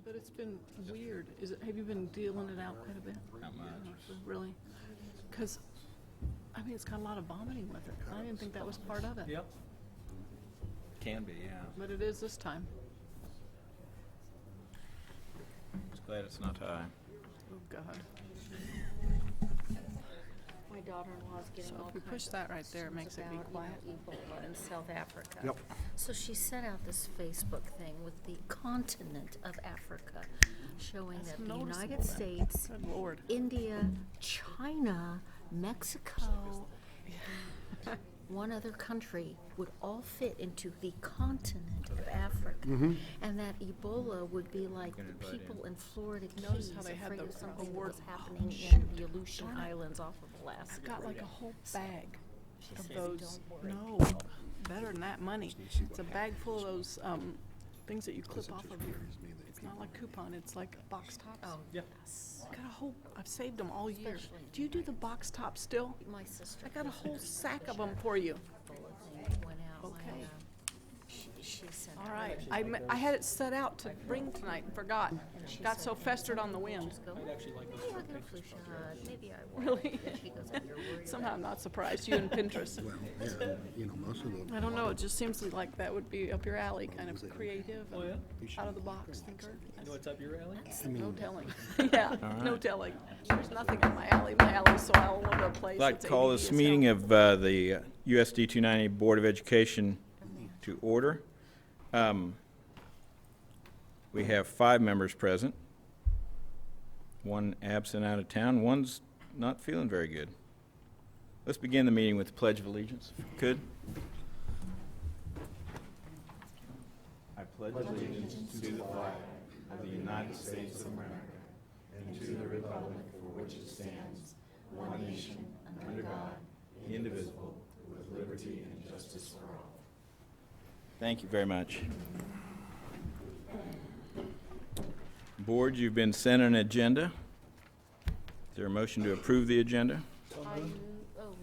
But it's been weird. Have you been dealing it out quite a bit? Not much. Really? Because, I mean, it's got a lot of vomiting with it. I didn't think that was part of it. Yep. Can be, yeah. But it is this time. Just glad it's not high. Oh, God. My daughter-in-law's getting So all if we kinds push of that right there, it makes questions it be about, quiet. Ebola in South Africa. Yep. So she sent out this Facebook thing with the continent of Africa, showing That's that the noticeable United then. States, Good Lord. India, China, Mexico, one other country would all fit into the continent of Africa. And that Ebola would be like can the invite people in. in Florida Notice Keys how they had afraid the of something that award- was happening in shoot. the Aleutian Darn it. Islands off of Alaska. I've got like a whole bag She of says, those. "Don't worry." No, better than that money. It's a bag full of those things that you clip off of your. It's not like coupon. It's like box tops. Oh, Yeah. yes. I got a whole. I've saved them all year. Especially Do you do the box tops still? My sister. I got a whole sack of them for you. Full of things went out. Okay. She sent All out right. letters. I had it set out to bring tonight and forgot. she Got said, so festered on the wind. Just go, maybe I'll get a flu shot. Maybe I will. Really? And she goes, "You're worried Somehow I'm not surprised. You and Pinterest. Well, yeah, you know, most of the. I don't know. It just seems like that would be up your alley, kind of creative Oh, and out of the box thinker. You know what's up your alley? No telling. Yeah, no telling. There's nothing in my alley. My alley's so all over the place. I'd like It's to call ADD this as meeting hell. of the USD 290 Board of Education to order. We have 5 members present. 1 absent out of town. 1's not feeling very good. Let's begin the meeting with the Pledge of Allegiance, if we could. I pledge allegiance to the flag of the United States of America and to the republic for which it stands, one nation, under God, indivisible, with liberty and justice for all. Thank you very much. Board, you've been sent an agenda. Is there a motion to approve the agenda? oh, well,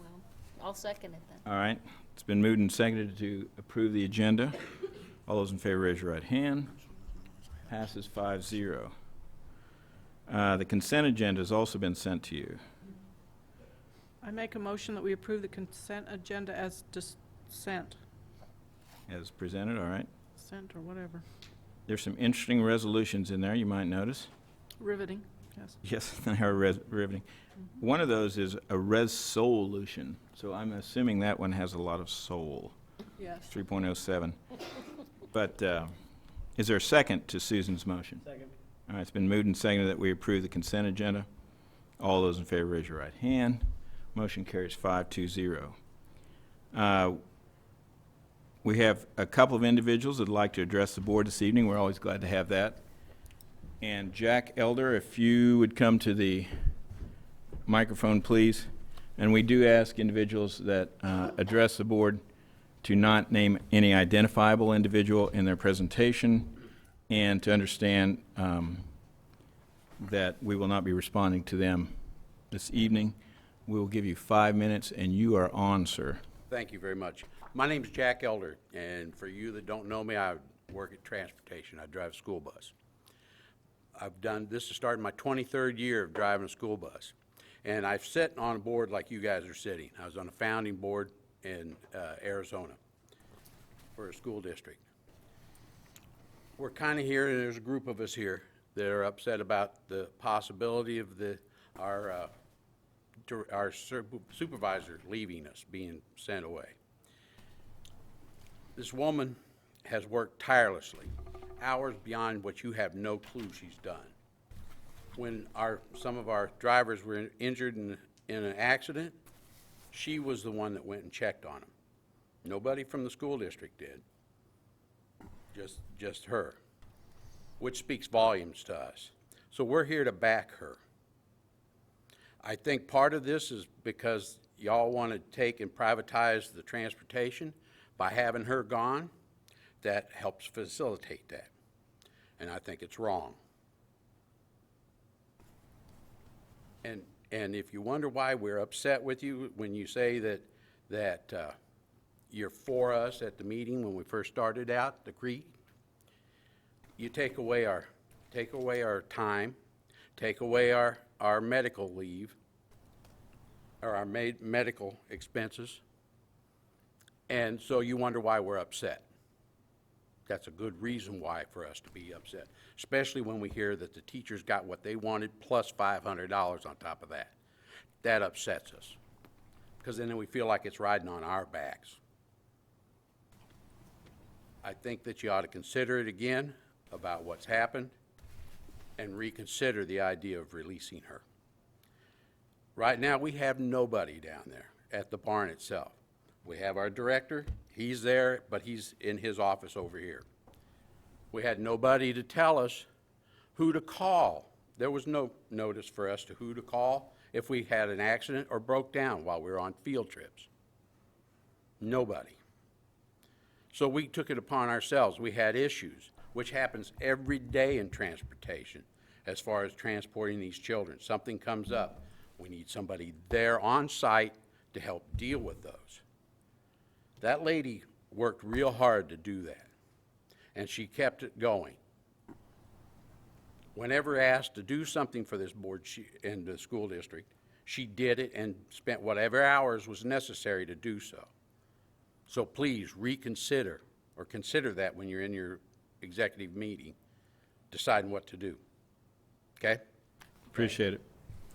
I'll second it then. All right. It's been moved and seconded to approve the agenda. All those in favor, raise your right hand. Passes 5-0. The consent agenda has also been sent to you. I make a motion that we approve the consent agenda as sent As presented, all right. or whatever. There's some interesting resolutions in there you might notice. Riveting, yes. Yes, they are riveting. One of those is a resolution, so I'm assuming that one has a lot of soul, Yes. 3.07. But is there a second to Susan's motion? Second. All right, it's been moved and seconded that we approve the consent agenda. All those in favor, raise your right hand. Motion carries 5-0. We have a couple of individuals that'd like to address the board this evening. We're always glad to have that. And Jack Elder, if you would come to the microphone, please. And we do ask individuals that address the board to not name any identifiable individual in their presentation and to understand that we will not be responding to them this evening. We will give you 5 minutes, and you are on, sir. Thank you very much. My name's Jack Elder, and for you that don't know me, I work at transportation. I drive a school bus. This is starting my 23rd year of driving a school bus. And I've sat on a board like you guys are sitting. I was on a founding board in Arizona for a school district. We're kind of here, and there's a group of us here that are upset about the possibility of our supervisor leaving us, being sent away. This woman has worked tirelessly, hours beyond what you have no clue she's done. When some of our drivers were injured in an accident, she was the one that went and checked on them. Nobody from the school district did, just her, which speaks volumes to us. So we're here to back her. I think part of this is because y'all want to take and privatize the transportation. By having her gone, that helps facilitate that. And I think it's wrong. And if you wonder why we're upset with you when you say that you're for us at the meeting when we first started out, the creek, you take away our take away our time, take away our medical leave, or our medical expenses, and so you wonder why we're upset. That's a good reason why for us to be upset, especially when we hear that the teachers got what they wanted plus $500 on top of that. That upsets us, because then we feel like it's riding on our backs. I think that you ought to consider it again about what's happened and reconsider the idea of releasing her. Right now, we have nobody down there at the barn itself. We have our director, he's there, but he's in his office over here. We had nobody to tell us who to call. There was no notice for us to who to call if we had an accident or broke down while we were on field trips. Nobody. So we took it upon ourselves. We had issues, which happens every day in transportation as far as transporting these children. Something comes up. We need somebody there on site to help deal with those. That lady worked real hard to do that, and she kept it going. Whenever asked to do something for this board in the school district, she did it and spent whatever hours was necessary to do so. So please reconsider, or consider that when you're in your executive meeting, deciding what to do. Okay? Appreciate it.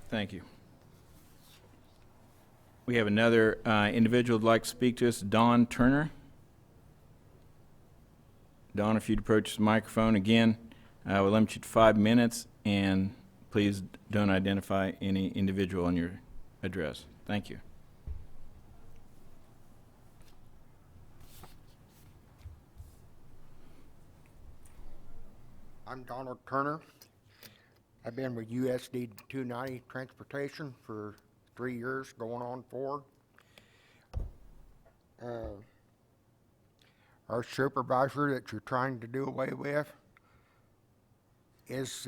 Thank you. We have another individual who'd like to speak to us, Dawn Turner. Dawn, if you'd approach the microphone again, we'll limit you to 5 minutes, and please don't identify any individual in your address. Thank you. I'm Donald Turner. I've been with USD 290 Transportation for 3 years, going on 4. Our supervisor that you're trying to do away with is,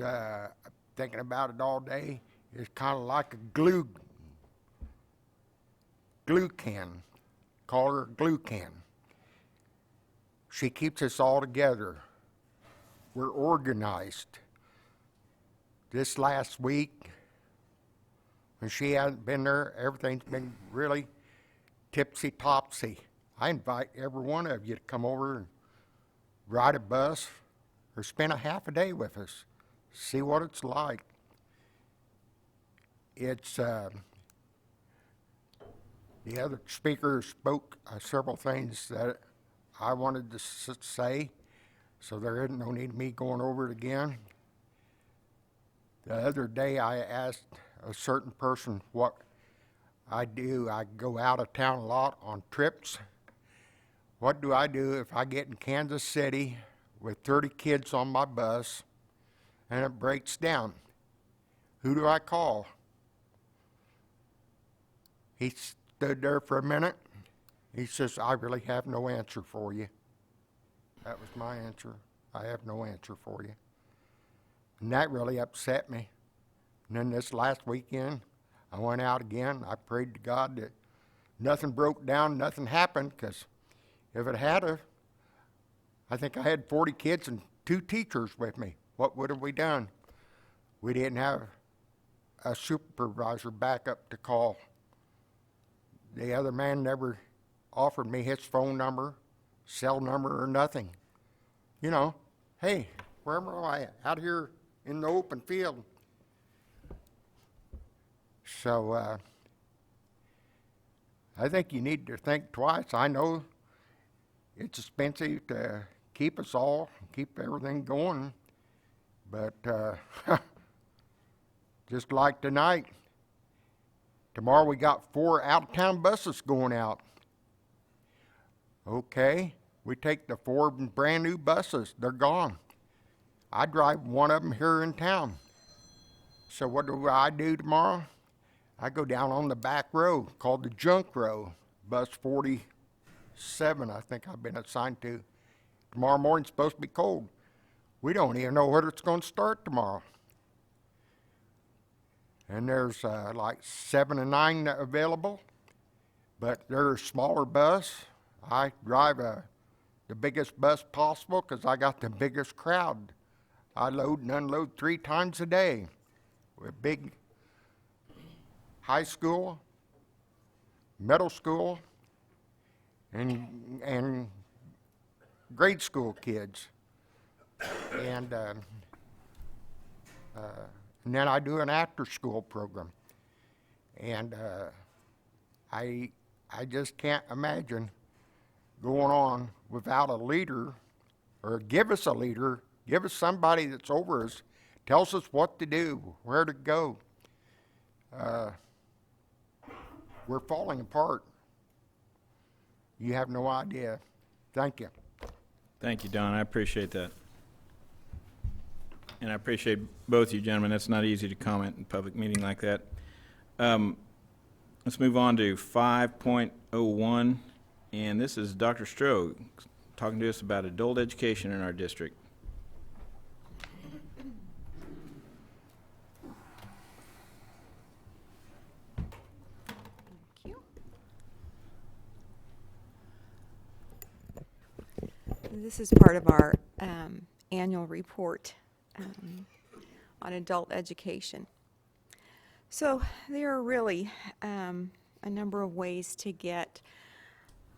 thinking about it all day, is kind of like a glue can. Call her a glue can. She keeps us all together. We're organized. This last week, when she hasn't been there, everything's been really tipsy-topsy. I invite every one of you to come over and ride a bus or spend a half a day with us. See what it's like. It's, the other speaker spoke several things that I wanted to say, so there isn't no need of me going over it again. The other day I asked a certain person what I do. I go out of town a lot on trips. What do I do if I get in Kansas City with 30 kids on my bus and it breaks down? Who do I call? He stood there for a minute. He says, I really have no answer for you. That was my answer. I have no answer for you. And that really upset me. And then this last weekend, I went out again. I prayed to God that nothing broke down, nothing happened, because if it had, I think I had 40 kids and 2 teachers with me. What would have we done? We didn't have a supervisor backup to call. The other man never offered me his phone number, cell number, or nothing. You know, hey, where am I at? Out here in the open field. So I think you need to think twice. I know it's expensive to keep us all, keep everything going, but just like tonight, tomorrow we got 4 out-of-town buses going out. Okay, we take the 4 brand new buses, they're gone. I drive one of them here in town. So what do I do tomorrow? I go down on the back row called the junk row, bus 47 I think I've been assigned to. Tomorrow morning's supposed to be cold. We don't even know whether it's going to start tomorrow. And there's like 7 and 9 available, but they're a smaller bus. I drive the biggest bus possible because I got the biggest crowd I load and unload 3 times a day with big high school, middle school, and grade school kids. And then I do an after-school program. And I just can't imagine going on without a leader, or give us a leader, give us somebody that's over us, tells us what to do, where to go. We're falling apart. You have no idea. Thank you. Thank you, Don. I appreciate that. And I appreciate both you gentlemen. That's not easy to comment in a public meeting like that. Let's move on to 5.01, and this is Dr. Stroh talking to us about adult education in our district. Thank you. This is part of our annual report on adult education. So there are really a number of ways to get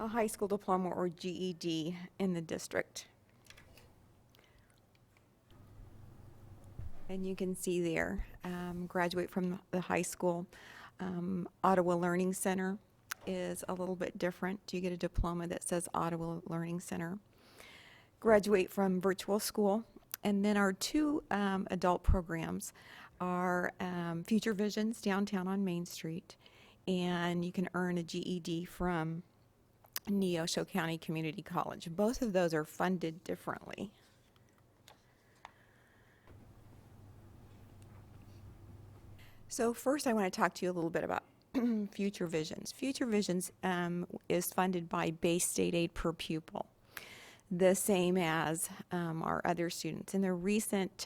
a high school diploma or GED in the district. And you can see there, graduate from the high school. Ottawa Learning Center is a little bit different. You get a diploma that says Ottawa Learning Center. Graduate from virtual school. And then our 2 adult programs are Future Visions downtown on Main Street, and you can earn a GED from Neosho County Community College. Both of those are funded differently. So first I want to talk to you a little bit about Future Visions. Future Visions is funded by base state aid per pupil, the same as our other students. In the recent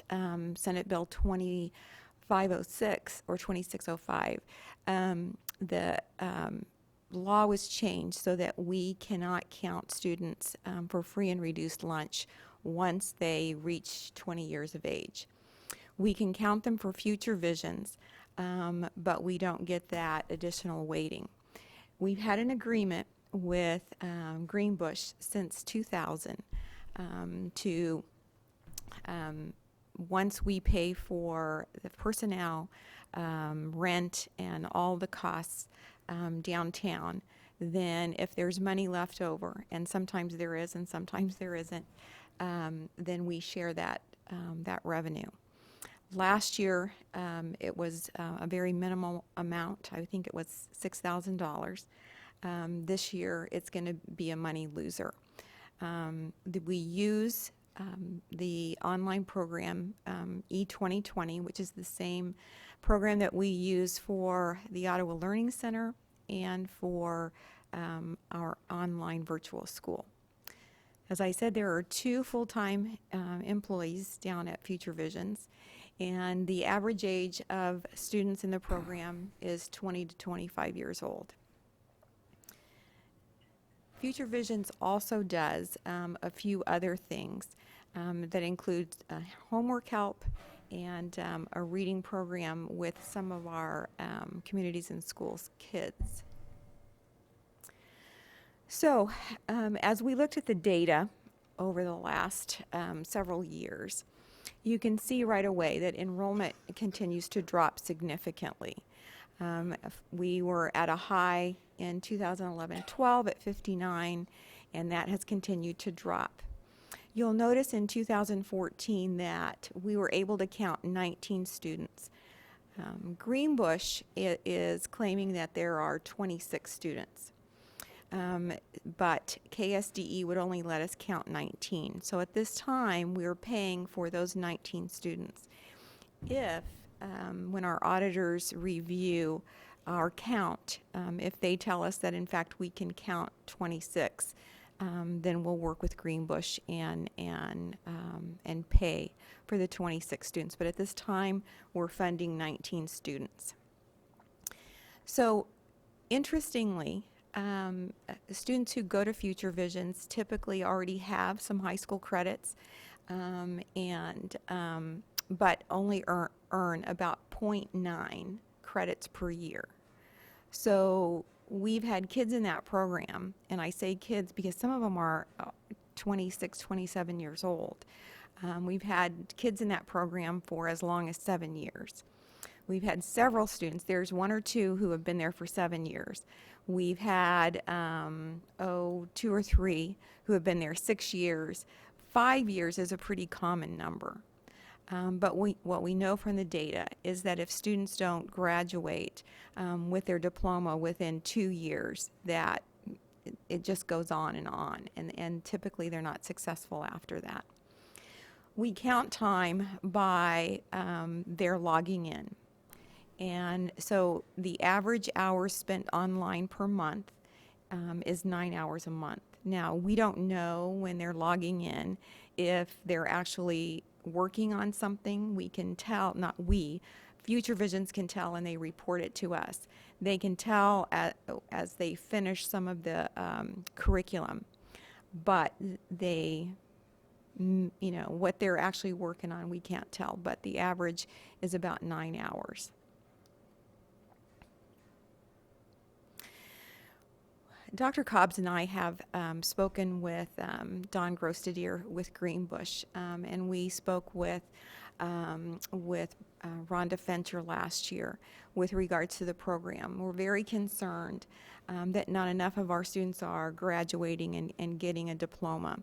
Senate Bill 2506 or 2605, the law was changed so that we cannot count students for free and reduced lunch once they reach 20 years of age. We can count them for Future Visions, but we don't get that additional weighting. We've had an agreement with Greenbush since 2000 to once we pay for the personnel, rent, and all the costs downtown, then if there's money left over, and sometimes there is and sometimes there isn't, then we share that revenue. Last year, it was a very minimal amount. I think it was $6,000. This year, it's going to be a money loser. We use the online program, E2020, which is the same program that we use for the Ottawa Learning Center and for our online virtual school. As I said, there are 2 full-time employees down at Future Visions, and the average age of students in the program is 20 to 25 years old. Future Visions also does a few other things that include homework help and a reading program with some of our communities and schools kids. So as we looked at the data over the last several years, you can see right away that enrollment continues to drop significantly. We were at a high in 2011-12 at 59, and that has continued to drop. You'll notice in 2014 that we were able to count 19 students. Greenbush is claiming that there are 26 students, but KSDE would only let us count 19. So at this time, we are paying for those 19 students. If when our auditors review our count, if they tell us that in fact we can count 26, then we'll work with Greenbush and pay for the 26 students. But at this time, we're funding 19 students. So, interestingly, students who go to Future Visions typically already have some high school credits. but only earn about 0.9 credits per year. So we've had kids in that program, and I say kids because some of them are 26, 27 years old. We've had kids in that program for as long as 7 years. We've had several students. There's one or two who have been there for 7 years. We've had, 2 or 3 who have been there 6 years. 5 years is a pretty common number. But what we know from the data is that if students don't graduate with their diploma within 2 years, that it just goes on, and typically they're not successful after that. We count time by their logging in. And so the average hours spent online per month is 9 hours a month. Now, we don't know when they're logging in if they're actually working on something. We can tell, not we, Future Visions can tell, and they report it to us. They can tell as they finish some of the curriculum, but they, what they're actually working on, we can't tell, but the average is about 9 hours. Dr. Cobbs and I have spoken with Don Grostadier with Greenbush, and we spoke with Rhonda Fencher last year with regards to the program. We're very concerned that not enough of our students are graduating and getting a diploma.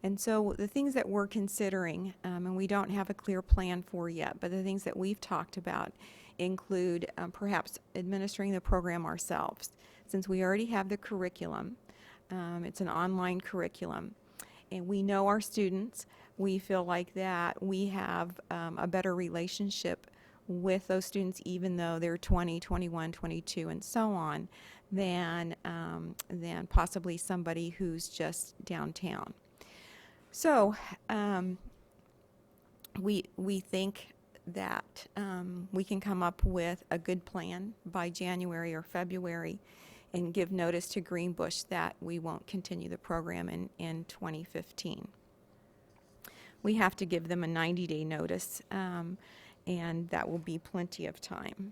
And so the things that we're considering, and we don't have a clear plan for yet, but the things that we've talked about include perhaps administering the program ourselves. Since we already have the curriculum, it's an online curriculum, and we know our students, we feel like that we have a better relationship with those students, even though they're 20, 21, 22, and so on, than possibly somebody who's just downtown. So we think that we can come up with a good plan by January or February and give notice to Greenbush that we won't continue the program in 2015. We have to give them a 90-day notice, and that will be plenty of time.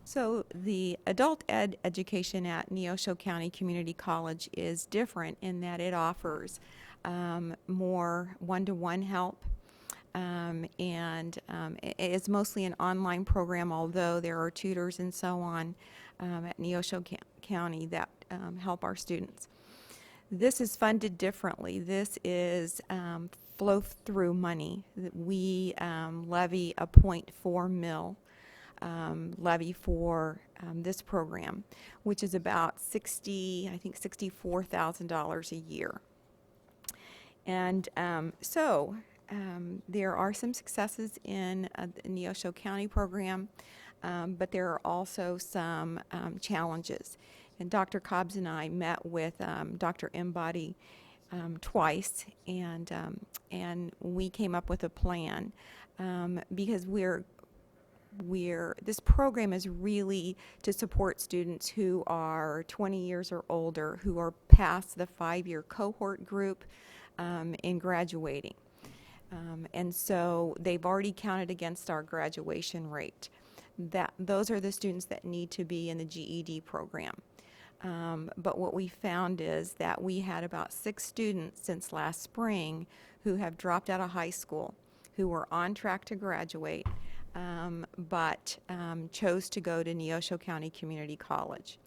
So the adult ed education at Neosho County Community College is different in that it offers more one-to-one help, and it is mostly an online program, although there are tutors and so on at Neosho County that help our students. This is funded differently. This is flow-through money. We levy a 0.4 mil levy for this program, which is about $64,000 a year. And so there are some successes in the Neosho County program, but there are also some challenges. And Dr. Cobbs and I met with Dr. Embody twice, and we came up with a plan because this program is really to support students who are 20 years or older, who are past the 5-year cohort group in graduating. And so they've already counted against our graduation rate. Those are the students that need to be in the GED program. But what we found is that we had about 6 students since last spring who have dropped out of high school, who were on track to graduate, but chose to go to Neosho County Community College.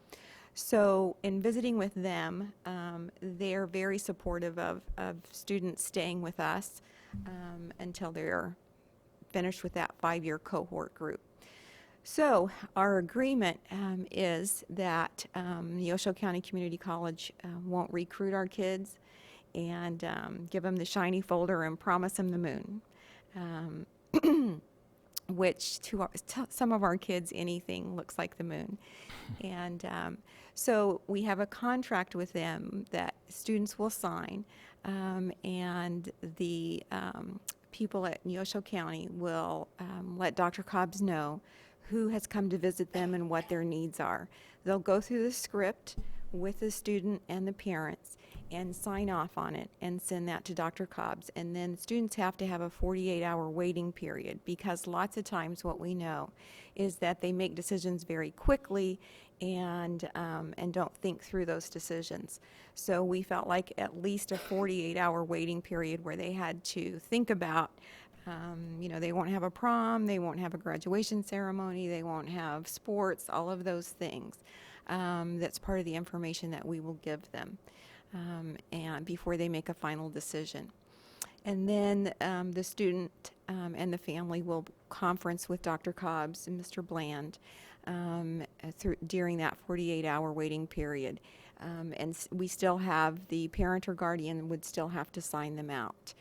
So in visiting with them, they're very supportive of students staying with us until they're finished with that 5-year cohort group. So our agreement is that Neosho County Community College won't recruit our kids and give them the shiny folder and promise them the moon. Which to some of our kids, anything looks like the moon. And so we have a contract with them that students will sign, and the people at Neosho County will let Dr. Cobbs know who has come to visit them and what their needs are. They'll go through the script with the student and the parents and sign off on it and send that to Dr. Cobbs. And then students have to have a 48-hour waiting period, because lots of times what we know is that they make decisions very quickly and don't think through those decisions. So we felt like at least a 48-hour waiting period where they had to think about, they won't have a prom, they won't have a graduation ceremony, they won't have sports, all of those things. That's part of the information that we will give them, and before they make a final decision. And then the student and the family will conference with Dr. Cobbs and Mr. Bland during that 48-hour waiting period. We still have the parent or guardian would still have to sign them out.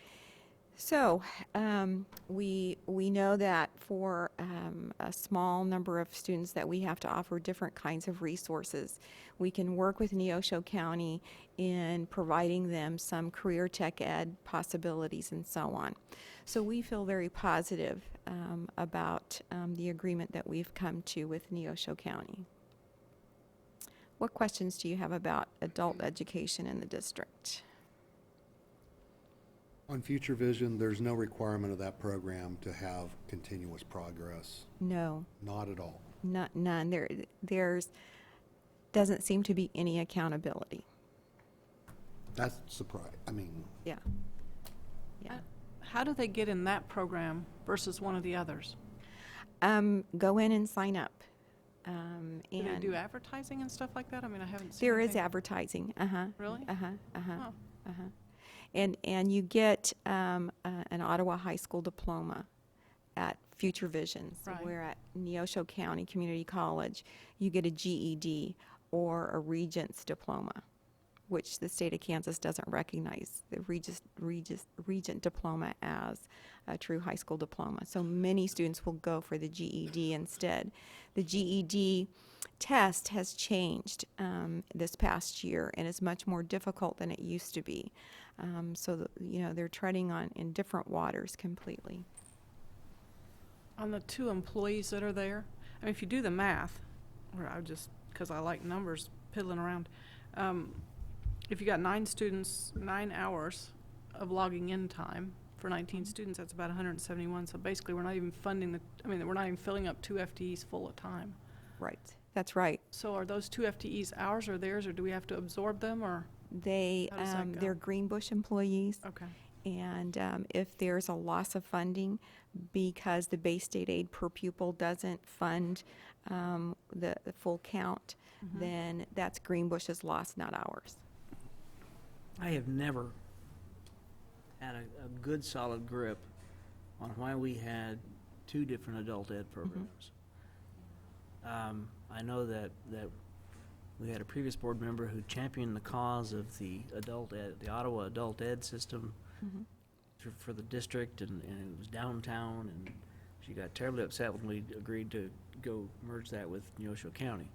So we know that for a small number of students that we have to offer different kinds of resources. We can work with Neosho County in providing them some career tech ed possibilities and so on. So we feel very positive about the agreement that we've come to with Neosho County. What questions do you have about adult education in the district? On Future Vision, there's no requirement of that program to have continuous progress. No, Not at all. none. There's doesn't seem to be any accountability. That's surprising. I mean, Yeah. Yeah. How do they get in that program versus one of the others? Go in and sign up. Do they And do advertising and stuff like that? I mean, I haven't seen there is anything. advertising. Uh-huh. Really? Uh-huh. Uh-huh. Oh. Uh-huh. And you get an Ottawa High School diploma at Future Visions. Right. Where at Neosho County Community College, you get a GED or a Regents diploma, which the state of Kansas doesn't recognize the Regent diploma as a true high school diploma. So many students will go for the GED instead. The GED test has changed this past year and is much more difficult than it used to be. They're treading in different waters completely. On the 2 employees that are there, I mean, if you do the math, or because I like numbers, piddling around, if you got 9 students, 9 hours of logging in time for 19 students, that's about 171. So basically, we're not even we're not even filling up 2 FTEs full of time. Right. That's right. So are those 2 FTEs ours or theirs, or do we have to absorb them, or? They How does that go? they're Greenbush employees. Okay. And if there's a loss of funding because the Bay State aid per pupil doesn't fund the full count, then that's Greenbush's loss, not ours. I have never had a good solid grip on why we had 2 different adult ed programs. I know that we had a previous board member who championed the cause of the Ottawa adult ed system for the district, and it was downtown, and she got terribly upset when we agreed to go merge that with Neosho County.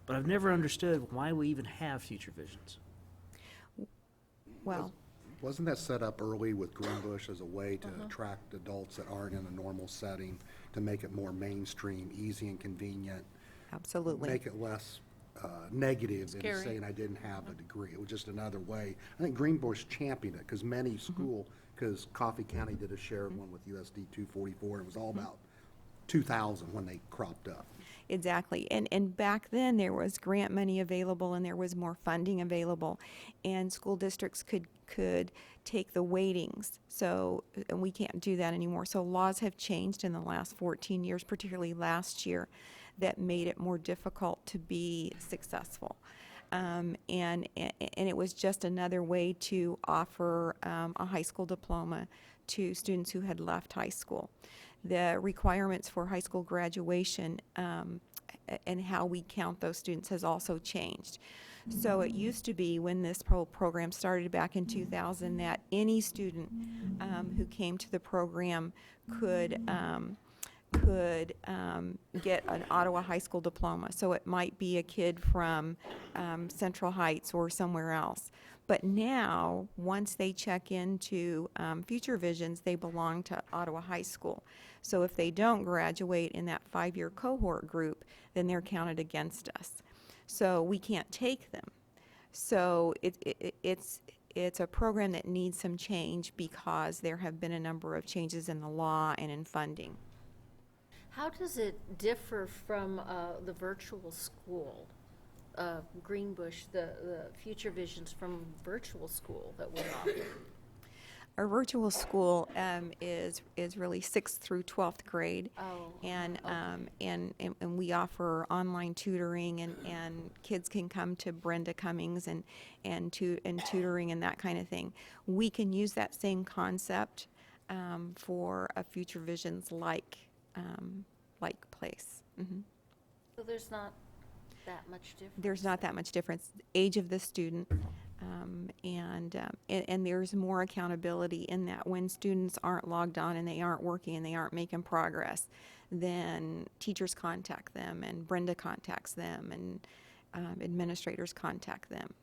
But I've never understood why we even have Future Visions. Well, wasn't that set up early with Greenbush as a way to attract adults that aren't in a normal setting, to make it more mainstream, easy and convenient, absolutely. make it less negative than Scary. saying I didn't have a degree? It was just another way. I think Greenbush championed it because many because Coffee County did a shared one with USD 244, and it was all about 2,000 when they cropped up. Exactly. And back then, there was grant money available and there was more funding available, and school districts could take the weightings. So, and we can't do that anymore. So laws have changed in the last 14 years, particularly last year, that made it more difficult to be successful. And it was just another way to offer a high school diploma to students who had left high school. The requirements for high school graduation and how we count those students has also changed. So it used to be, when this program started back in 2000, that any student who came to the program could get an Ottawa high school diploma. So it might be a kid from Central Heights or somewhere else. But now, once they check into Future Visions, they belong to Ottawa High School. So if they don't graduate in that 5-year cohort group, then they're counted against us. So we can't take them. So it's a program that needs some change because there have been a number of changes in the law and in funding. How does it differ from the virtual school? Greenbush, the Future Visions from virtual school that we offer? Our virtual school is really 6th through 12th grade. Oh, And, okay. and we offer online tutoring, and kids can come to Brenda Cummings and tutoring and that kind of thing. We can use that same concept for a Future Visions like place. So there's not that much difference? There's not that much difference. Age of the student, and there's more accountability in that when students aren't logged on and they aren't working and they aren't making progress, then teachers contact them, and Brenda contacts them, and administrators contact them.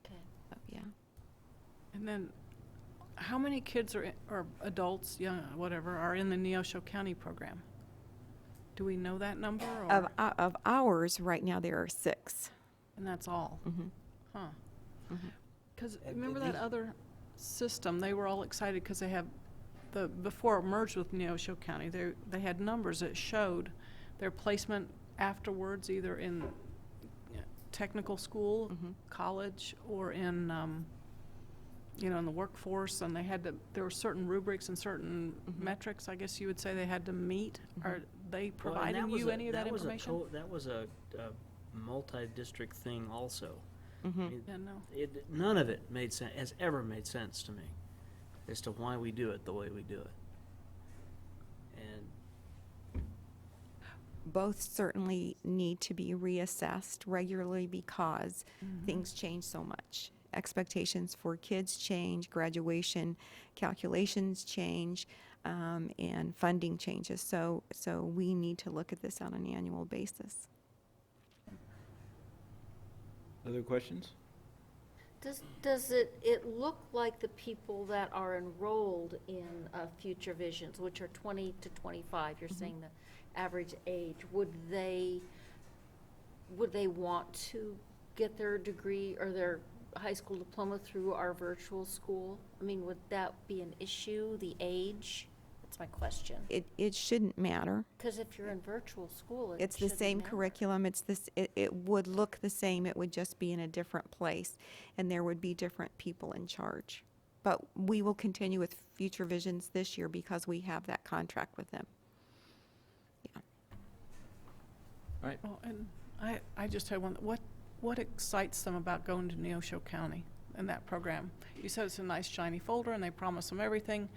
Okay. So, yeah. And then, how many kids or adults, young, whatever, are in the Neosho County program? Do we know that number, or? Of ours, right now, there are 6. And that's all? Mhm. Huh. Mhm. Because And remember that these- other system, they were all excited because they have, before it merged with Neosho County, they had numbers that showed their placement afterwards, either in technical school, college, or in, in the workforce, and there were certain rubrics and certain metrics, I guess you would say, they had to meet. Are they Well, and providing you any of that was a information? that was a multi-district thing also. Mhm. I mean, Yeah, no. none of it has ever made sense to me as to why we do it the way we do it. And Both certainly need to be reassessed regularly because things change so much. Expectations for kids change, graduation calculations change, and funding changes. So we need to look at this on an annual basis. Other questions? Does it look like the people that are enrolled in Future Visions, which are 20 to 25, you're saying the average age, would they want to get their degree or their high school diploma through our virtual school? I mean, would that be an issue, the age? That's my question. It shouldn't matter. Because if you're in virtual school, it It's the shouldn't same matter. curriculum, it would look the same, it would just be in a different place, and there would be different people in charge. But we will continue with Future Visions this year because we have that contract with them. Yeah. All right. Well, and I just had one, what excites them about going to Neosho County and that program? You said it's a nice shiny folder and they promise them everything,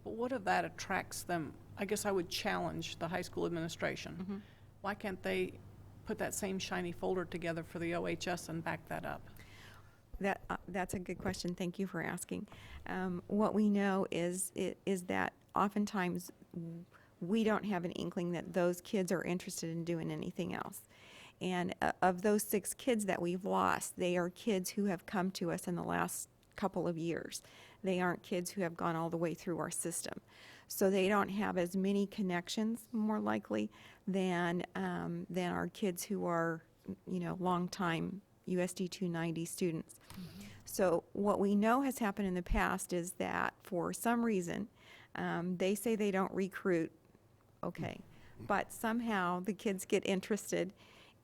but what of that attracts them? I guess I would challenge the high school administration. Why can't they put that same shiny folder together for the OHS and back that up? That's a good question. Thank you for asking. What we know is that oftentimes we don't have an inkling that those kids are interested in doing anything else. And of those 6 kids that we've lost, they are kids who have come to us in the last couple of years. They aren't kids who have gone all the way through our system. So they don't have as many connections, more likely, than our kids who are, longtime USD 290 students. So what we know has happened in the past is that for some reason, they say they don't recruit, okay, but somehow the kids get interested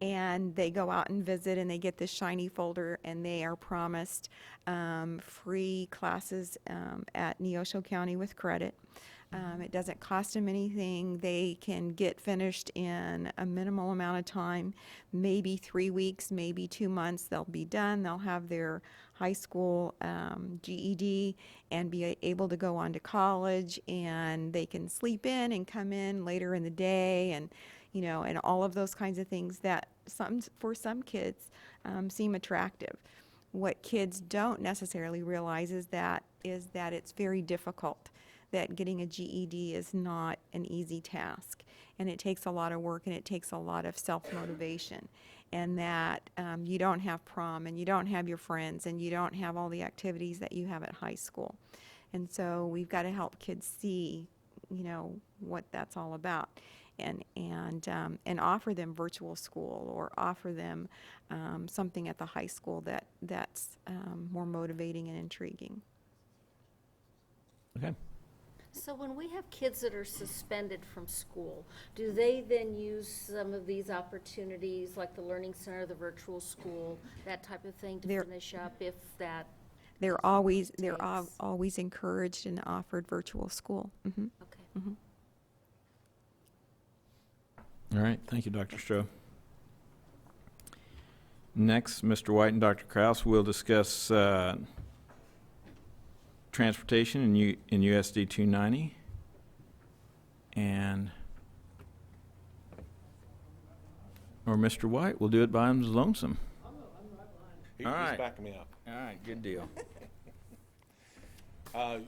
and they go out and visit and they get this shiny folder and they are promised free classes at Neosho County with credit. It doesn't cost them anything. They can get finished in a minimal amount of time, maybe 3 weeks, maybe 2 months. They'll be done. They'll have their high school GED and be able to go on to college, and they can sleep in and come in later in the day, and and all of those kinds of things that for some kids seem attractive. What kids don't necessarily realize is that it's very difficult, that getting a GED is not an easy task, and it takes a lot of work and it takes a lot of self-motivation, and that you don't have prom and you don't have your friends and you don't have all the activities that you have at high school. And so we've got to help kids see, what that's all about. and offer them virtual school or offer them something at the high school that's more motivating and intriguing. Okay. So when we have kids that are suspended from school, do they then use some of these opportunities, like the Learning Center, the virtual school, that type of thing to They're- finish up if that, They're Takes. always encouraged and offered virtual school. okay. All right, thank you, Dr. Stroh. Next, Mr. White and Dr. Kraus will discuss transportation in USD 290. And, or Mr. White will do it by his lonesome. He's All right. backing me up. All right, good deal.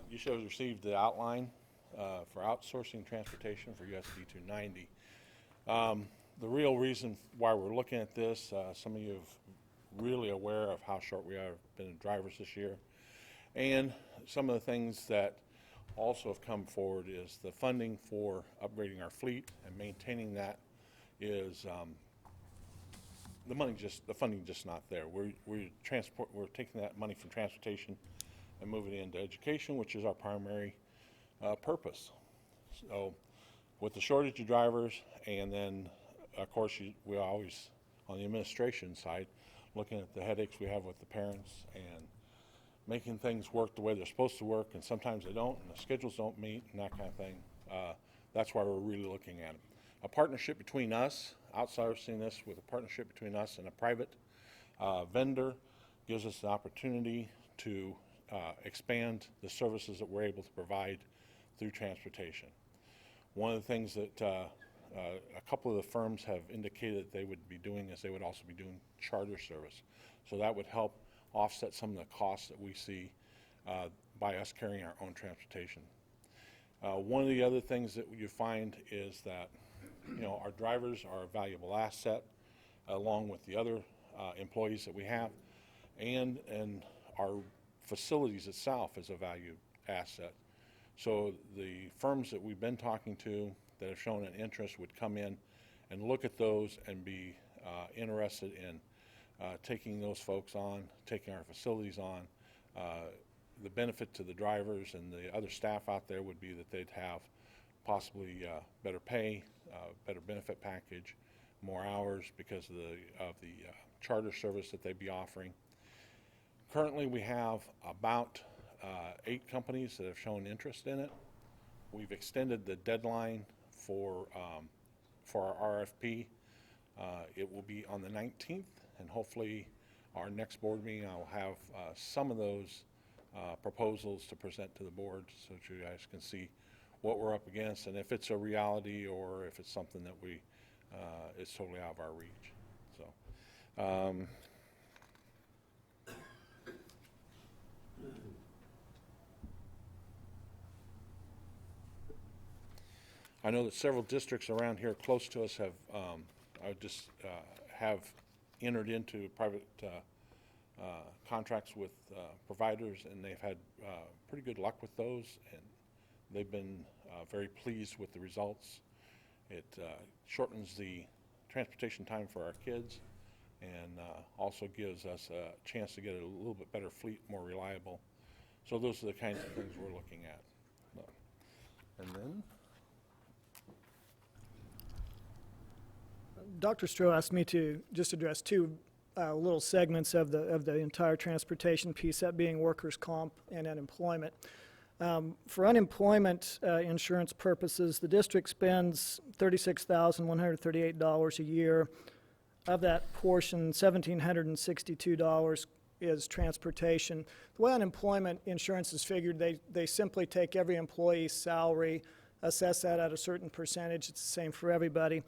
You should have received the outline for outsourcing transportation for USD 290. The real reason why we're looking at this, some of you are really aware of how short we have been drivers this year. And some of the things that also have come forward is the funding for upgrading our fleet and maintaining that is, the funding just not there. We're taking that money from transportation and moving it into education, which is our primary purpose. So with the shortage of drivers, and then, of course, we always, on the administration side, looking at the headaches we have with the parents and making things work the way they're supposed to work, and sometimes they don't, and the schedules don't meet, and that kind of thing. That's why we're really looking at it. A partnership between us, outsourcing this with a partnership between us and a private vendor, gives us an opportunity to expand the services that we're able to provide through transportation. One of the things that a couple of the firms have indicated they would be doing is they would also be doing charter service. So that would help offset some of the costs that we see by us carrying our own transportation. One of the other things that you find is that, you know, our drivers are a valuable asset along with the other employees that we have, and our facilities itself is a valued asset. So the firms that we've been talking to that have shown an interest would come in and look at those and be interested in taking those folks on, taking our facilities on. The benefit to the drivers and the other staff out there would be that they'd have possibly better pay, better benefit package, more hours because of the charter service that they'd be offering. Currently, we have about 8 companies that have shown interest in it. We've extended the deadline for our RFP. It will be on the 19th, and hopefully our next board meeting I will have some of those proposals to present to the board so that you guys can see what we're up against and if it's a reality or if it's something that is totally out of our reach. So. I know that several districts around here close to us have have entered into private contracts with providers, and they've had pretty good luck with those, and they've been very pleased with the results. It shortens the transportation time for our kids, and also gives us a chance to get a little bit better fleet, more reliable. So those are the kinds of things we're looking at. And then? Dr. Stroh asked me to just address 2 little segments of the entire transportation piece, that being workers' comp and unemployment. For unemployment insurance purposes, the district spends $36,138 a year. Of that portion, $1,762 is transportation. The way unemployment insurance is figured, they simply take every employee's salary, assess that at a certain percentage. It's the same for everybody.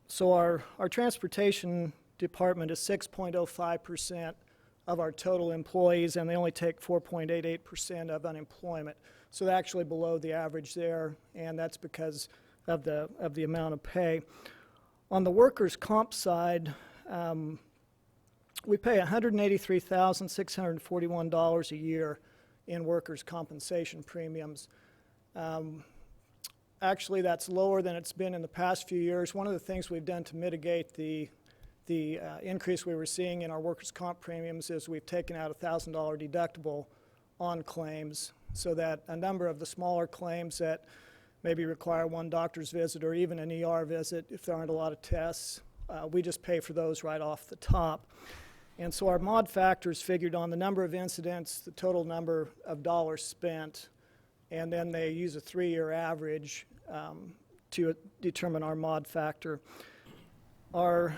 So our transportation department is 6.05% of our total employees, and they only take 4.88% of unemployment. So they're actually below the average there, and that's because of the amount of pay. On the workers' comp side, we pay $183,641 a year in workers' compensation premiums. Actually, that's lower than it's been in the past few years. One of the things we've done to mitigate the increase we were seeing in our workers' comp premiums is we've taken out a $1,000 deductible on claims so that a number of the smaller claims that maybe require one doctor's visit or even an ER visit, if there aren't a lot of tests, we just pay for those right off the top. And so our mod factor is figured on the number of incidents, the total number of dollars spent, and then they use a 3-year average to determine our mod factor. Our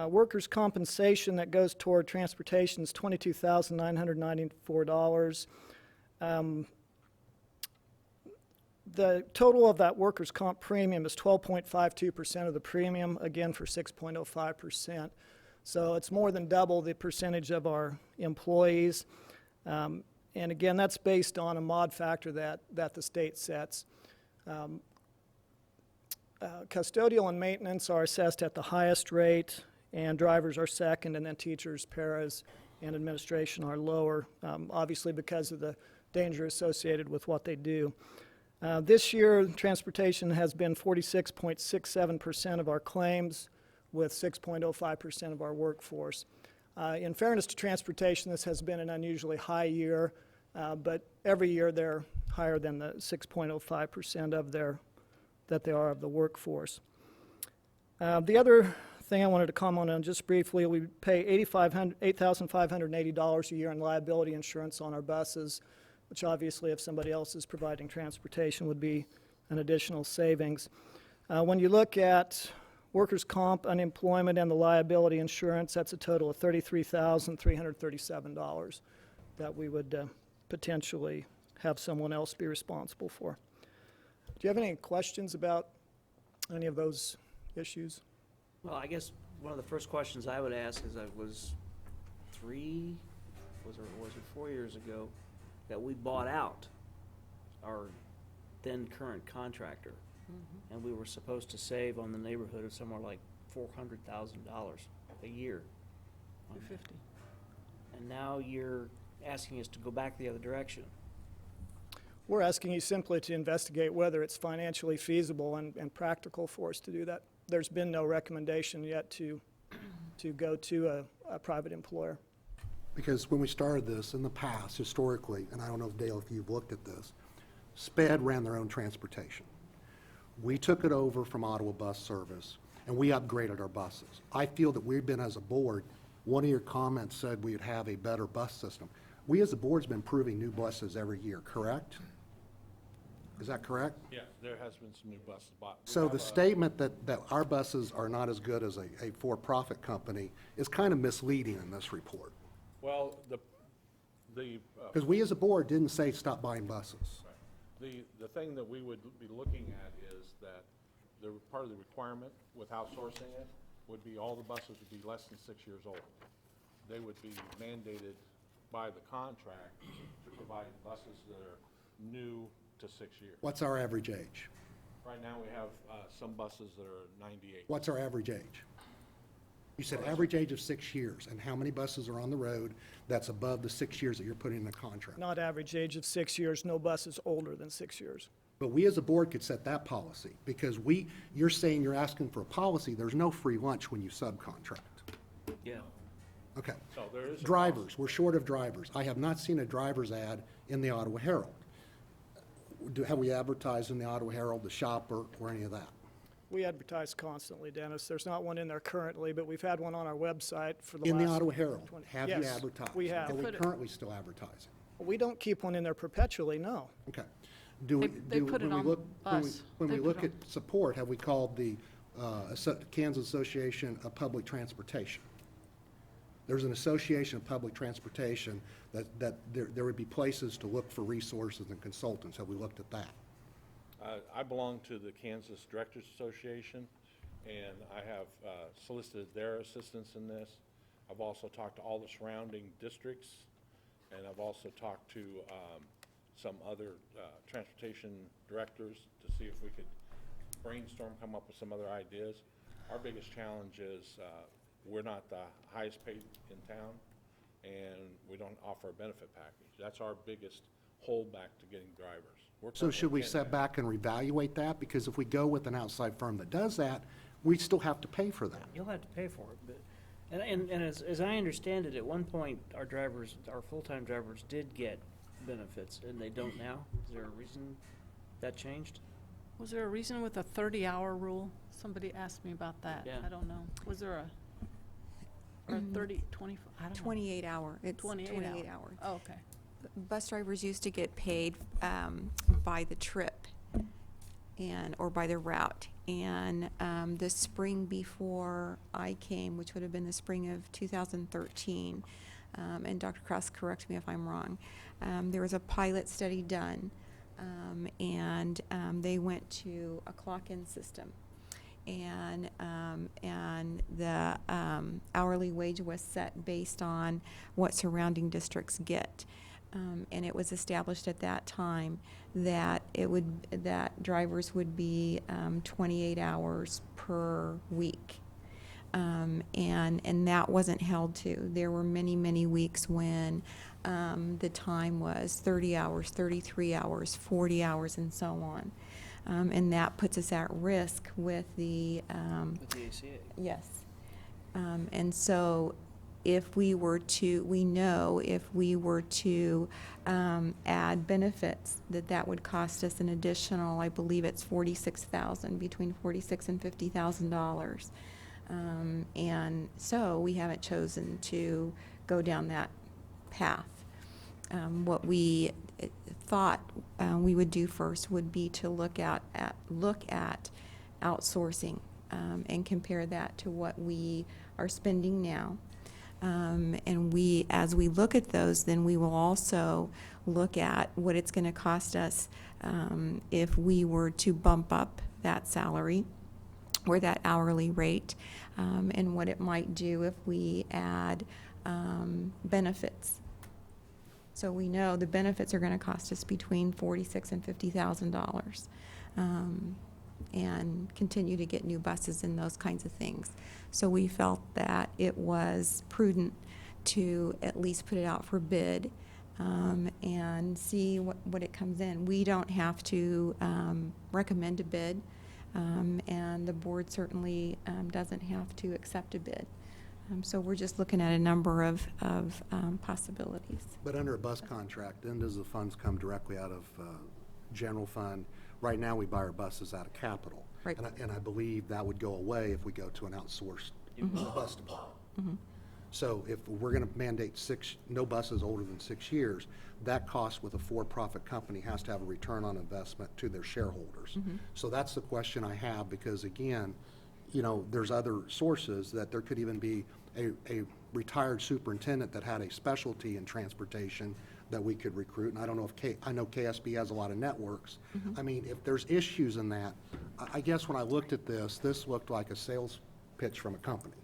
workers' compensation that goes toward transportation is $22,994. The total of that workers' comp premium is 12.52% of the premium, again for 6.05%. So it's more than double the percentage of our employees. And again, that's based on a mod factor that the state sets. Custodial and maintenance are assessed at the highest rate, and drivers are second, and then teachers, paras, and administration are lower, obviously because of the danger associated with what they do. This year, transportation has been 46.67% of our claims, with 6.05% of our workforce. In fairness to transportation, this has been an unusually high year, but every year they're higher than the 6.05% of that they are of the workforce. The other thing I wanted to comment on just briefly, we pay $8,580 a year in liability insurance on our buses, which obviously if somebody else is providing transportation would be an additional savings. When you look at workers' comp, unemployment, and the liability insurance, that's a total of $33,337 that we would potentially have someone else be responsible for. Do you have any questions about any of those issues? Well, I guess one of the first questions I would ask is, was it 4 years ago that we bought out our then current contractor, and we were supposed to save on the neighborhood of somewhere like $400,000 a year. on that. 250. And now you're asking us to go back the other direction. We're asking you simply to investigate whether it's financially feasible and practical for us to do that. There's been no recommendation yet to go to a private employer. Because when we started this in the past, historically, and I don't know, Dale, if you've looked at this, SPED ran their own transportation. We took it over from Ottawa Bus Service, and we upgraded our buses. I feel that we've been, as a board, one of your comments said we'd have a better bus system. We, as a board's been approving new buses every year, correct? Is that correct? Yeah, there has been some new buses bought. We So have the a- statement that our buses are not as good as a for-profit company is kind of misleading in this report. Well, the Because we, as a board, didn't say stop buying buses. The thing that we would be looking at is that part of the requirement with outsourcing it would be all the buses would be less than 6 years old. They would be mandated by the contract to provide buses that are new to 6 years. What's our average age? Right now, we have some buses that are 98. What's our average age? You said average age of 6 years, and how many buses are on the road that's above the 6 years that you're putting in the contract? Not average age of 6 years, no bus is older than 6 years. But we, as a board, could set that policy, because you're saying you're asking for a policy, there's no free lunch when you subcontract. Yeah. Okay. So there is a Drivers, we're short of drivers. I have not seen a driver's ad in the Ottawa Herald. Have we advertised in the Ottawa Herald, the Shopper, or any of that? We advertise constantly, Dennis. There's not one in there currently, but we've had one on our website for the last... In the Ottawa Herald, 20 have you Yes, advertised? we have. Are we Put it- currently still advertising? We don't keep one in there perpetually, no. Okay. Do we, They do, put it when we on look, us. when They we put look it at support, have we called the Kansas Association of Public Transportation? There's an association of public transportation that there would be places to look for resources and consultants. Have we looked at that? I belong to the Kansas Directors Association, and I have solicited their assistance in this. I've also talked to all the surrounding districts, and I've also talked to some other transportation directors to see if we could brainstorm, come up with some other ideas. Our biggest challenge is we're not the highest paid in town, and we don't offer a benefit package. That's our biggest holdback to getting drivers. work So on should we it. set back and reevaluate that? Because if we go with an outside firm that does that, we still have to pay for that. You'll have to pay for it, but, and as I understand it, at one point, our drivers, our full-time drivers did get benefits, and they don't now? Is there a reason that changed? Was there a reason with the 30-hour rule? Somebody asked me about that. Yeah. I don't know. Was there a, or 30, 20, I don't know. 28 hour, it's 28 28 hour. hours. Oh, okay. Bus drivers used to get paid by the trip or by the route. And the spring before I came, which would have been the spring of 2013, and Dr. Cross, correct me if I'm wrong, there was a pilot study done, and they went to a clock-in system. And the hourly wage was set based on what surrounding districts get. And it was established at that time that that drivers would be 28 hours per week. And that wasn't held to. There were many, many weeks when the time was 30 hours, 33 hours, 40 hours, and so on. And that puts us at risk with the With the ACA? yes. And so if we were to, we know if we were to add benefits, that would cost us an additional, I believe it's $46,000, between $46,000 and $50,000. And so we haven't chosen to go down that path. What we thought we would do first would be to look at outsourcing and compare that to what we are spending now. And as we look at those, then we will also look at what it's going to cost us if we were to bump up that salary or that hourly rate, and what it might do if we add benefits. So we know the benefits are going to cost us between $46,000 and $50,000, and continue to get new buses and those kinds of things. So we felt that it was prudent to at least put it out for bid and see what it comes in. We don't have to recommend a bid, and the board certainly doesn't have to accept a bid. So we're just looking at a number of possibilities. But under a bus contract, then does the funds come directly out of general fund? Right now, we buy our buses out of capital. Right. And I believe that would go away if we go to an outsourced bus department. So if we're going to mandate no buses older than 6 years, that cost with a for-profit company has to have a return on investment to their shareholders. So that's the question I have, because again, you know, there's other sources that there could even be a retired superintendent that had a specialty in transportation that we could recruit. And I don't know if I know KSB has a lot of networks. I mean, if there's issues in that, I guess when I looked at this looked like a sales pitch from a company.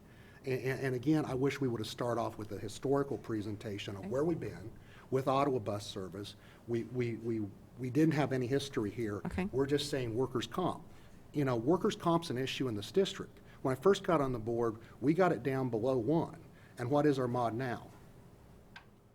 And again, I wish we would have started off with a historical presentation of where we've been with Ottawa Bus Service. We didn't have any history here. Okay. We're just saying workers' comp. You know, workers' comp's an issue in this district. When I first got on the board, we got it down below 1. And what is our mod now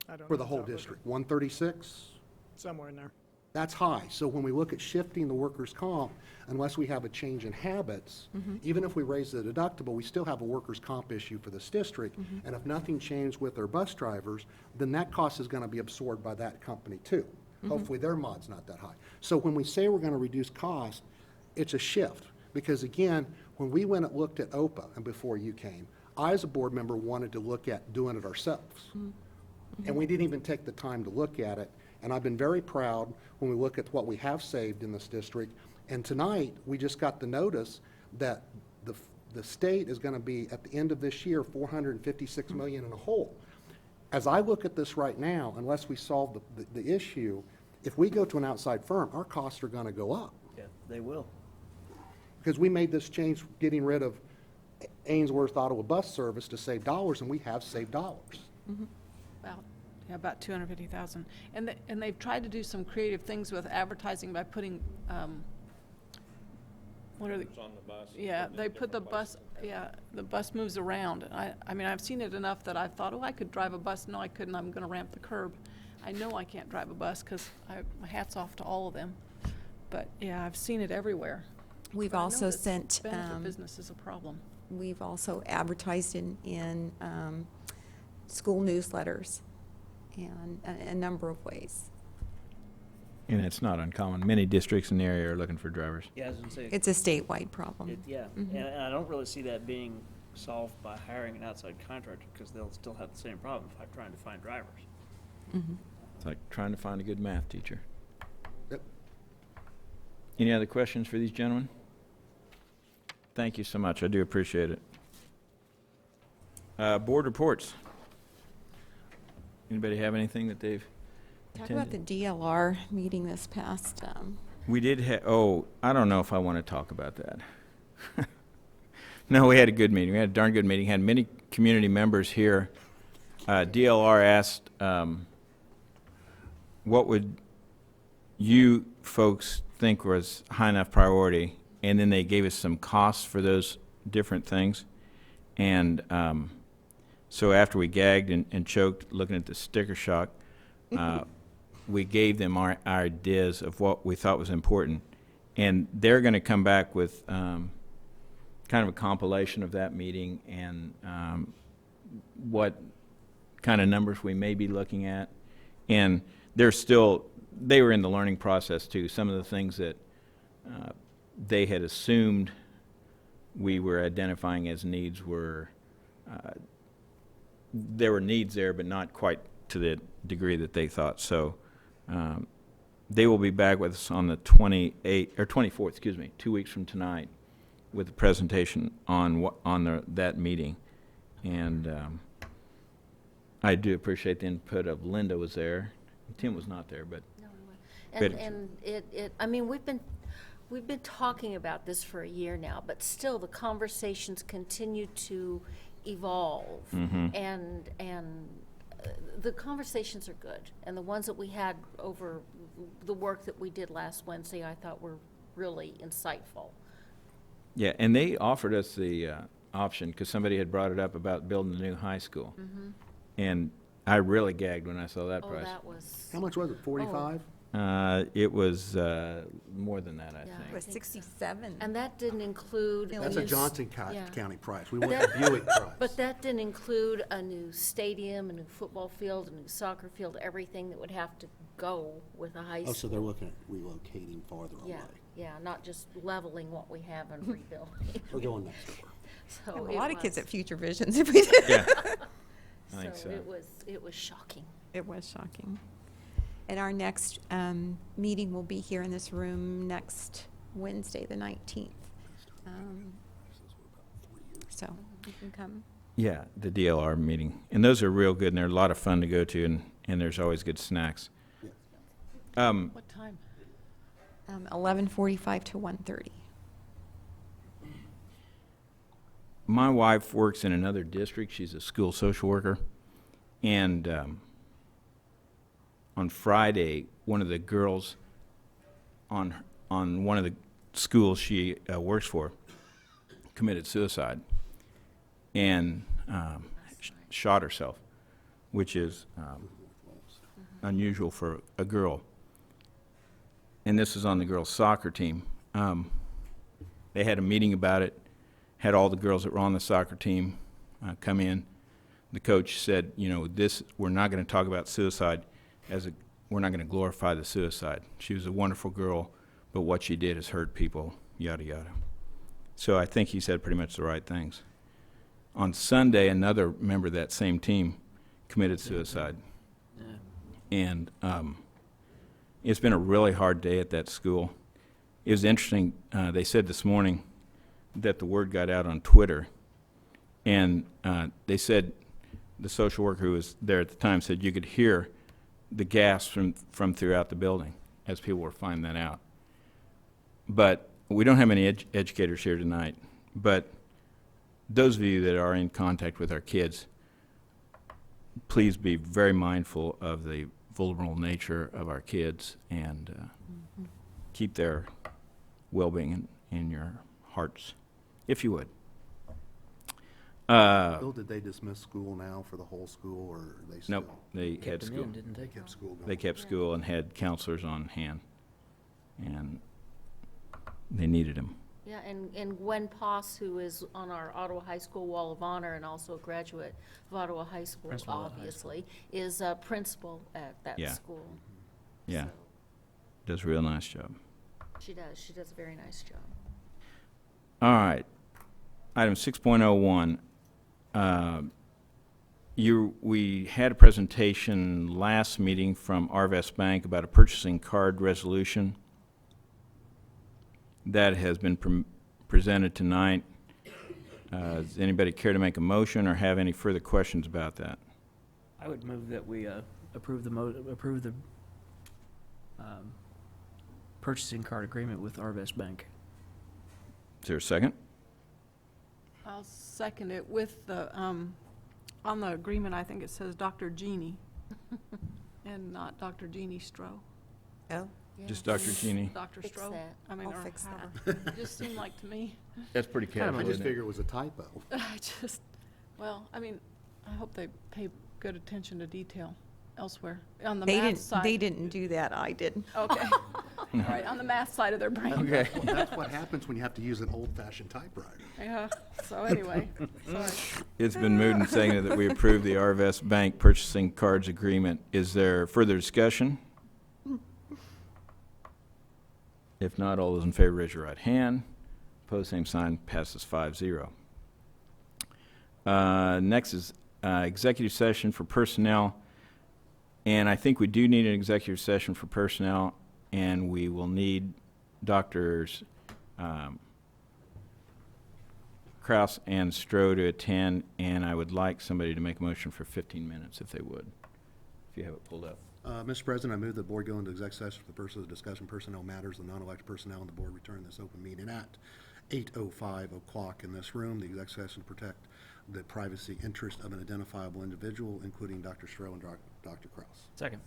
I don't for know the whole top of it. district? 136? Somewhere in there. That's high. So when we look at shifting the workers' comp, unless we have a change in habits, even if we raise the deductible, we still have a workers' comp issue for this district. And if nothing changed with our bus drivers, then that cost is going to be absorbed by that company too. Hopefully their mod's not that high. So when we say we're going to reduce cost, it's a shift. Because again, when we went and looked at OPA, and before you came, I as a board member wanted to look at doing it ourselves. And we didn't even take the time to look at it. And I've been very proud when we look at what we have saved in this district. And tonight, we just got the notice that the state is going to be, at the end of this year, $456 million in a hole. As I look at this right now, unless we solve the issue, if we go to an outside firm, our costs are going to go up. Yeah, they will. Because we made this change, getting rid of Ainsworth Ottawa Bus Service to save dollars, and we have saved dollars. About 250,000. And they've tried to do some creative things with advertising by putting, what are the? On the bus. Yeah, putting in they put the different bus, the bus moves around. I mean, I've seen it enough that I thought, oh, I could drive a bus. No, I couldn't. I'm going to ramp the curb. I know I can't drive a bus because my hat's off to all of them. But, yeah, I've seen it everywhere. We've But I know also that sent, benefit business is a problem. we've also advertised in school newsletters and a number of ways. And it's not uncommon. Many districts in the area are looking for drivers. Yeah, I was gonna say, It's a statewide problem. yeah, and I don't really see that being solved by hiring an outside contractor, because they'll still have the same problem if I'm trying to find drivers. It's like trying to find a good math teacher. Yep. Any other questions for these gentlemen? Thank you so much. I do appreciate it. Board reports. Anybody have anything that they've Talk about the attended? DLR meeting this past, We did I don't know if I want to talk about that. No, we had a good meeting. We had a darn good meeting. Had many community members here. DLR asked, what would you folks think was high enough priority? And then they gave us some costs for those different things. And so after we gagged and choked looking at the sticker shock, we gave them our ideas of what we thought was important. And they're going to come back with kind of a compilation of that meeting and what kind of numbers we may be looking at. And they were in the learning process too. Some of the things that they had assumed we were identifying as needs were, there were needs there, but not quite to the degree that they thought. So they will be back with us on the 24th, 2 weeks from tonight, with a presentation on that meeting. And I do appreciate the input of Linda was there. Tim was not there, but And I mean, we've been talking about this for a year now, but still the conversations continue to evolve. And the conversations are good. And the ones that we had over the work that we did last Wednesday, I thought were really insightful. yeah, and they offered us the option, because somebody had brought it up about building a new high school. And I really gagged when I saw that Oh, price. that was. How much was it, 45? It was more than that, I Yeah. think. it was 67. And that didn't include. That's a Johnson County price. We want That- the Buick price. But that didn't include a new stadium, a new football field, a new soccer field, everything that would have to go with a high school. Oh, so they're looking at relocating farther away. Yeah, yeah, not just leveling what we have and rebuilding. We're going next door. So Have a it lot of kids was- at Future Visions if we did. Yeah, I think so. it was shocking. It was shocking. And our next meeting will be here in this room next Wednesday, the 19th. So you can come. Yeah, the DLR meeting. And those are real good, and they're a lot of fun to go to, and there's always good snacks. What time? 11:45 to 1:30. My wife works in another district. She's a school social worker. And on Friday, one of the girls on one of the schools she works for committed suicide and shot herself, which is unusual for a girl. And this is on the girls' soccer team. They had a meeting about it, had all the girls that were on the soccer team come in. The coach said, we're not going to talk about suicide we're not going to glorify the suicide. She was a wonderful girl, but what she did has hurt people, yada, yada. So I think he said pretty much the right things. On Sunday, another member of that same team committed suicide. And it's been a really hard day at that school. It was interesting, they said this morning that the word got out on Twitter, and they said, the social worker who was there at the time said you could hear the gasps from throughout the building as people were finding that out. But we don't have any educators here tonight, but those of you that are in contact with our kids, please be very mindful of the vulnerable nature of our kids and keep their well-being in your hearts, if you would. Bill, did they dismiss school now for the whole school, or are they still? Nope, they had Kept them school. in, didn't they? Kept school going. They kept school and had counselors on hand. And They needed him. Yeah, and Gwen Poss, who is on our Ottawa High School Wall of Honor and also a graduate of Ottawa High School, Principal of high obviously, is a principal at that Yeah. school. Yeah, So does a real nice job. she does a very nice job. All right. Item 6.01. We had a presentation last meeting from Arvest Bank about a purchasing card resolution. That has been presented tonight. Does anybody care to make a motion or have any further questions about that? I would move that we approve the purchasing card agreement with Arvest Bank. Is there a second? I'll second it with the, on the agreement, I think it says Dr. Jeannie and not Dr. Jeannie Stroh. Oh, Yeah. Just Dr. Jeannie? Dr. Fix Stroh? that. I mean, I'll or fix that. however. It just seemed like to me. That's pretty careful, I just isn't figured it was a typo. I just, well, I mean, I hope they pay good attention to detail elsewhere. On the math side. They didn't do that, I did. Okay. All right, on the math side of their brain. Okay. That's what happens when you have to use an old-fashioned typewriter. Yeah, so anyway, sorry. It's been moved and seconded that we approve the Arvest Bank purchasing cards agreement. Is there further discussion? If not, all those in favor raise your right hand. Opposed, same sign. Passes 5-0. Next is executive session for personnel. And I think we do need an executive session for personnel, and we will need Doctors Kraus and Stroh to attend, and I would like somebody to make a motion for 15 minutes, if they would, if you have it pulled up. Mr. President, I move the board go into exec session for the purpose of discussing personnel matters and non-elected personnel, and the board return this open meeting at 8:05 o'clock in this room. The exec session to protect the privacy interest of an identifiable individual, including Dr. Stroh and Dr. Kraus. Second.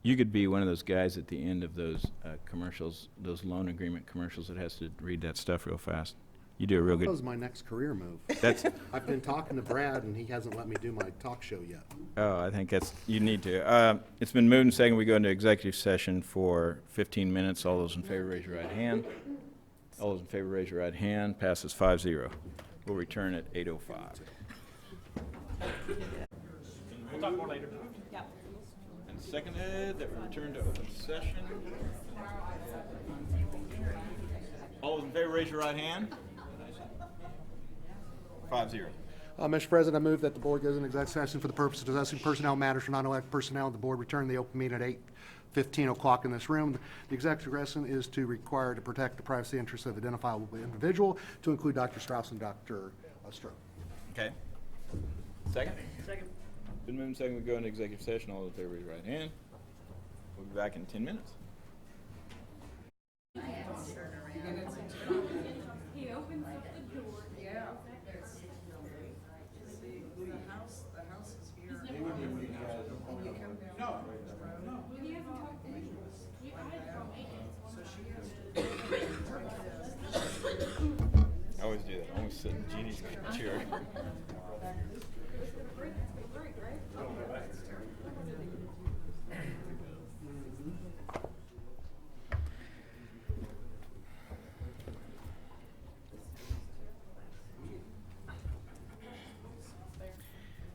You could be one of those guys at the end of those commercials, those loan agreement commercials that has to read that stuff real fast. You do a real That good, was my next career move. that's, I've been talking to Brad, and he hasn't let me do my talk show yet. oh, I think that's, you need to. It's been moved and seconded, we go into executive session for 15 minutes. All those in favor raise your right hand. All those in favor raise your right hand. Passes 5-0. We'll return at 8:05. We'll talk more later. Yep. And seconded that we return to open session. All those in favor raise your right hand. 5-0. Mr. President, I move that the board goes into exec session for the purpose of discussing personnel matters for non-elected personnel. The board return the open meeting at 8:15 o'clock in this room. The executive session is to require to protect the privacy interests of identifiable individual, to include Dr. Strauss and Dr. Stroh. Okay. Second? Second. Been moved and seconded, we go into executive session. All those in favor raise your right hand. We'll be back in 10 minutes. I always do that. I always sit in Jeannie's chair.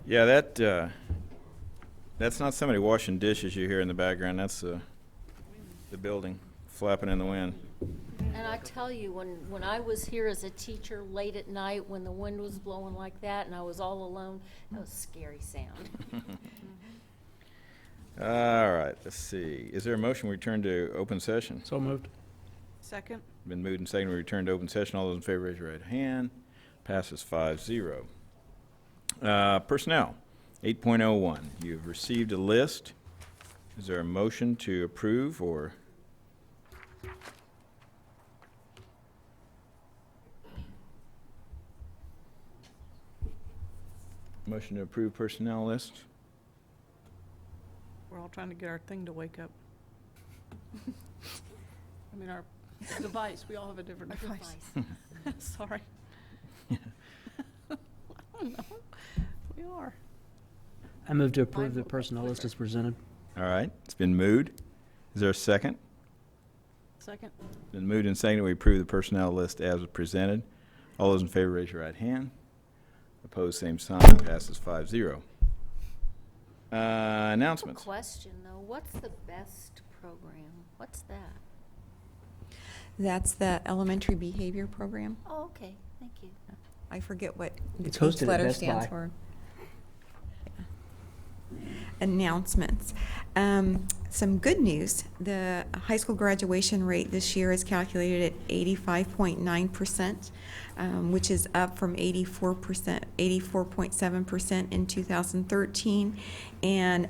Yeah, that's not somebody washing dishes you hear in the background. That's the building flapping in the wind. And I tell you, when I was here as a teacher late at night, when the wind was blowing like that and I was all alone, that was a scary sound. All right, let's see. Is there a motion we return to open session? So moved. Second? Been moved and seconded, we return to open session. All those in favor, raise your right hand. Passes 5-0. Personnel, 8.01. You've received a list. Is there a motion to approve or? Motion to approve personnel list? We're all trying to get our thing to wake up. I mean, our device, we all have a different device. Sorry. I don't know. We are. I move to approve the personnel list as presented. All right, it's been moved. Is there a second? Second? Been moved and seconded, we approve the personnel list as presented. All those in favor, raise your right hand. Opposed, same sign. Passes 5-0. Announcements. Question though, what's the BEST program? What's that? That's the elementary behavior program. Oh, okay, thank you. I forget what It's each hosted at letter Best stands Buy. for. Announcements. Some good news. The high school graduation rate this year is calculated at 85.9%, which is up from 84.7% in 2013, and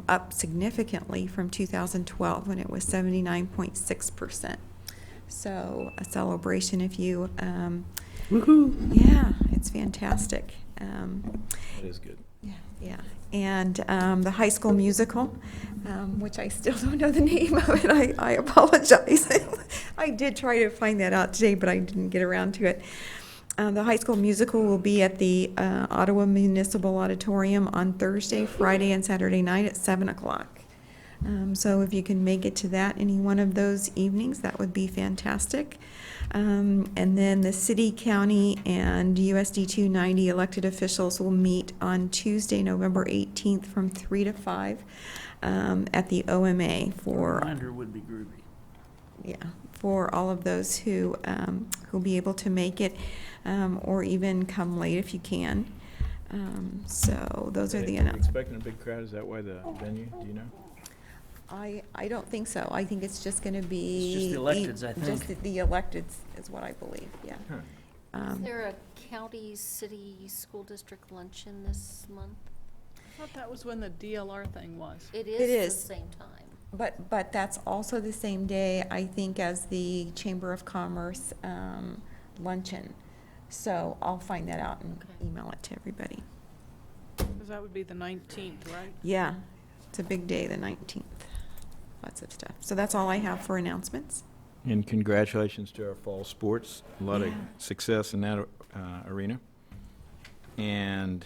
up significantly from 2012 when it was 79.6%. So a celebration if you, yeah, it's fantastic. That is good. Yeah, yeah. And the High School Musical, which I still don't know the name of it. I apologize. I did try to find that out today, but I didn't get around to it. The High School Musical will be at the Ottawa Municipal Auditorium on Thursday, Friday, and Saturday night at 7 o'clock. So if you can make it to that any one of those evenings, that would be fantastic. And then the city, county, and USD 290 elected officials will meet on Tuesday, November 18th from 3 to 5 at the OMA for, Reminder would be groovy. yeah, for all of those who who'll be able to make it, or even come late if you can. So those are the announcements. Expecting a big crowd, is that why the venue, do you know? I don't think so. I think it's just gonna be. It's just the electeds, I Just think. the electeds is what I believe, yeah. Is there a county, city, school district luncheon this month? I thought that was when the DLR thing was. It It is is. the same time. But that's also the same day, I think, as the Chamber of Commerce luncheon. So I'll find that out and Okay. email it to everybody. Because that would be the 19th, right? Yeah, it's a big day, the 19th. Lots of stuff. So that's all I have for announcements. And congratulations to our fall sports. A lot of Yeah. success in that arena. And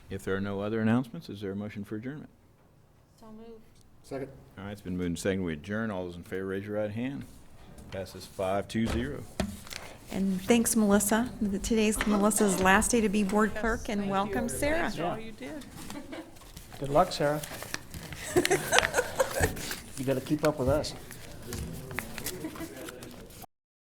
if there are no other announcements, is there a motion for adjournment? So moved. Second? All right, it's been moved and seconded. We adjourn. All those in favor, raise your right hand. Passes 5-0. And thanks, Melissa. Today's Melissa's last day to be board clerk, and Thank welcome, you. Sarah. Thanks for all you did. Good luck, Sarah. You gotta keep up with us.